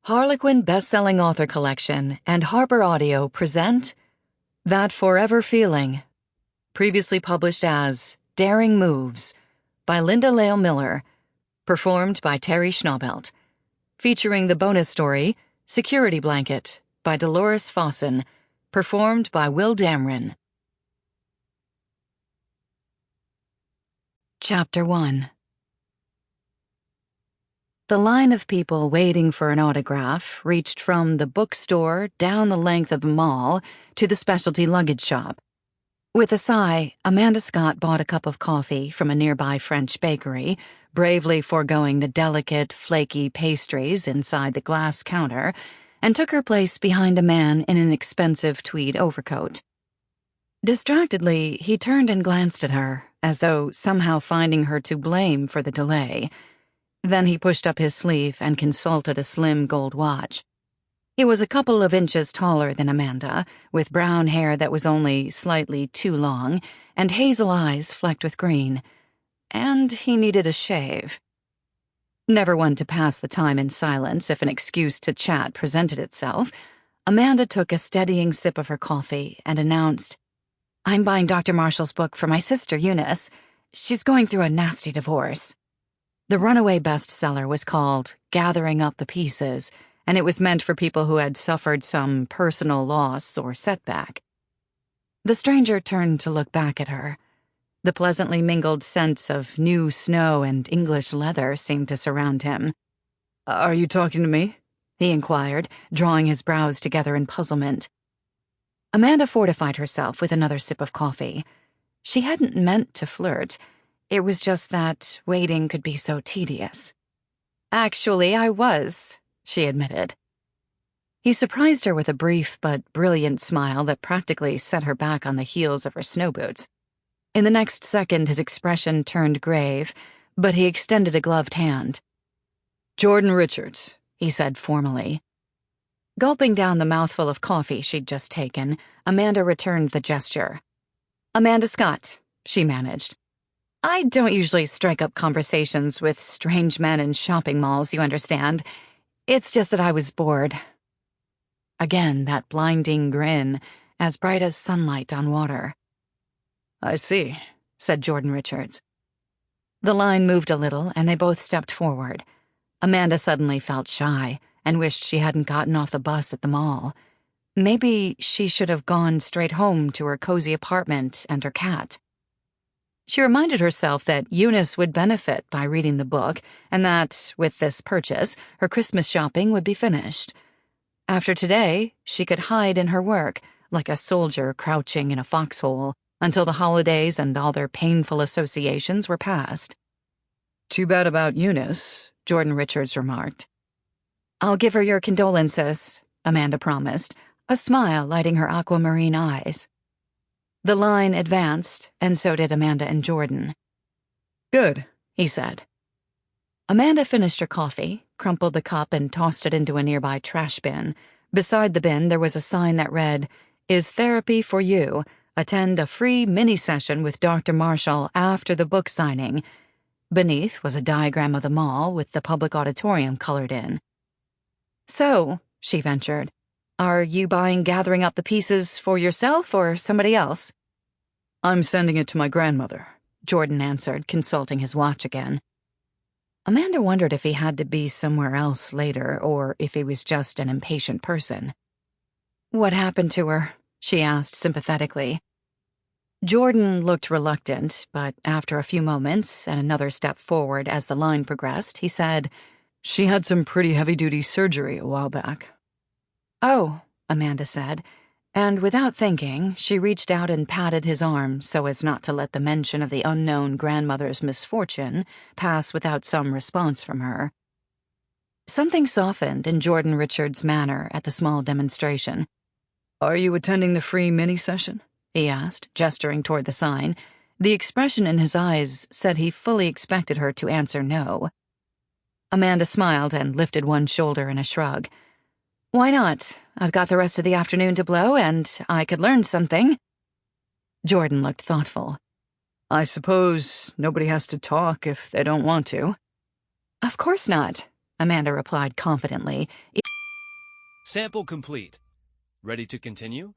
Harlequin Best-Selling Author Collection and HarlequinAudio present That Forever Feeling, previously published as Daring Moves by Linda Lael Miller, performed by Terry Schnaubelt, featuring the bonus story Security Blanket by Delores Fossen, performed by Will Damron. Chapter 1. The line of people waiting for an autograph reached from the bookstore down the length of the mall to the specialty luggage shop. With a sigh, Amanda Scott bought a cup of coffee from a nearby French bakery, bravely foregoing the delicate, flaky pastries inside the glass counter, and took her place behind a man in an expensive tweed overcoat. Distractedly, he turned and glanced at her, as though somehow finding her to blame for the delay. Then he pushed up his sleeve and consulted a slim gold watch. He was a couple of inches taller than Amanda, with brown hair that was only slightly too long, and hazel eyes flecked with green. And he needed a shave. Never one to pass the time in silence if an excuse to chat presented itself, Amanda took a steadying sip of her coffee and announced, "I'm buying Dr. Marshall's book for my sister, Eunice. She's going through a nasty divorce." The runaway bestseller was called Gathering Up the Pieces, and it was meant for people who had suffered some personal loss or setback. The stranger turned to look back at her. The pleasantly mingled scents of new snow and English leather seemed to surround him. "Are you talking to me?" he inquired, drawing his brows together in puzzlement. Amanda fortified herself with another sip of coffee. She hadn't meant to flirt. It was just that waiting could be so tedious. "Actually, I was," she admitted. He surprised her with a brief but brilliant smile that practically set her back on the heels of her snow boots. In the next second, his expression turned grave, but he extended a gloved hand. "Jordan Richards," he said formally. Gulping down the mouthful of coffee she'd just taken, Amanda returned the gesture. "Amanda Scott," she managed. "I don't usually strike up conversations with strange men in shopping malls, you understand. It's just that I was bored." Again, that blinding grin, as bright as sunlight on water. "I see," said Jordan Richards. The line moved a little, and they both stepped forward. Amanda suddenly felt shy and wished she hadn't gotten off the bus at the mall. Maybe she should have gone straight home to her cozy apartment and her cat. She reminded herself that Eunice would benefit by reading the book, and that, with this purchase, her Christmas shopping would be finished. After today, she could hide in her work, like a soldier crouching in a foxhole, until the holidays and all their painful associations were past. "Too bad about Eunice," Jordan Richards remarked. "I'll give her your condolences," Amanda promised, a smile lighting her aquamarine eyes. The line advanced, and so did Amanda and Jordan. "Good," he said. Amanda finished her coffee, crumpled the cup, and tossed it into a nearby trash bin. Beside the bin, there was a sign that read, "Is therapy for you? Attend a free mini-session with Dr. Marshall after the book signing." Beneath was a diagram of the mall with the public auditorium colored in. "So," she ventured, "are you buying Gathering Up the Pieces for yourself or somebody else?" "I'm sending it to my grandmother," Jordan answered, consulting his watch again. Amanda wondered if he had to be somewhere else later, or if he was just an impatient person. "What happened to her?" she asked sympathetically. Jordan looked reluctant, but after a few moments and another step forward as the line progressed, he said, "She had some pretty heavy-duty surgery a while back." "Oh," Amanda said, and without thinking, she reached out and patted his arm so as not to let the mention of the unknown grandmother's misfortune pass without some response from her. Something softened in Jordan Richards' manner at the small demonstration. "Are you attending the free mini-session?" he asked, gesturing toward the sign. The expression in his eyes said he fully expected her to answer no. Amanda smiled and lifted one shoulder in a shrug. "Why not? I've got the rest of the afternoon to blow, and I could learn something." Jordan looked thoughtful. "I suppose nobody has to talk if they don't want to." "Of course not," Amanda replied confidently. Sample complete. Ready to continue?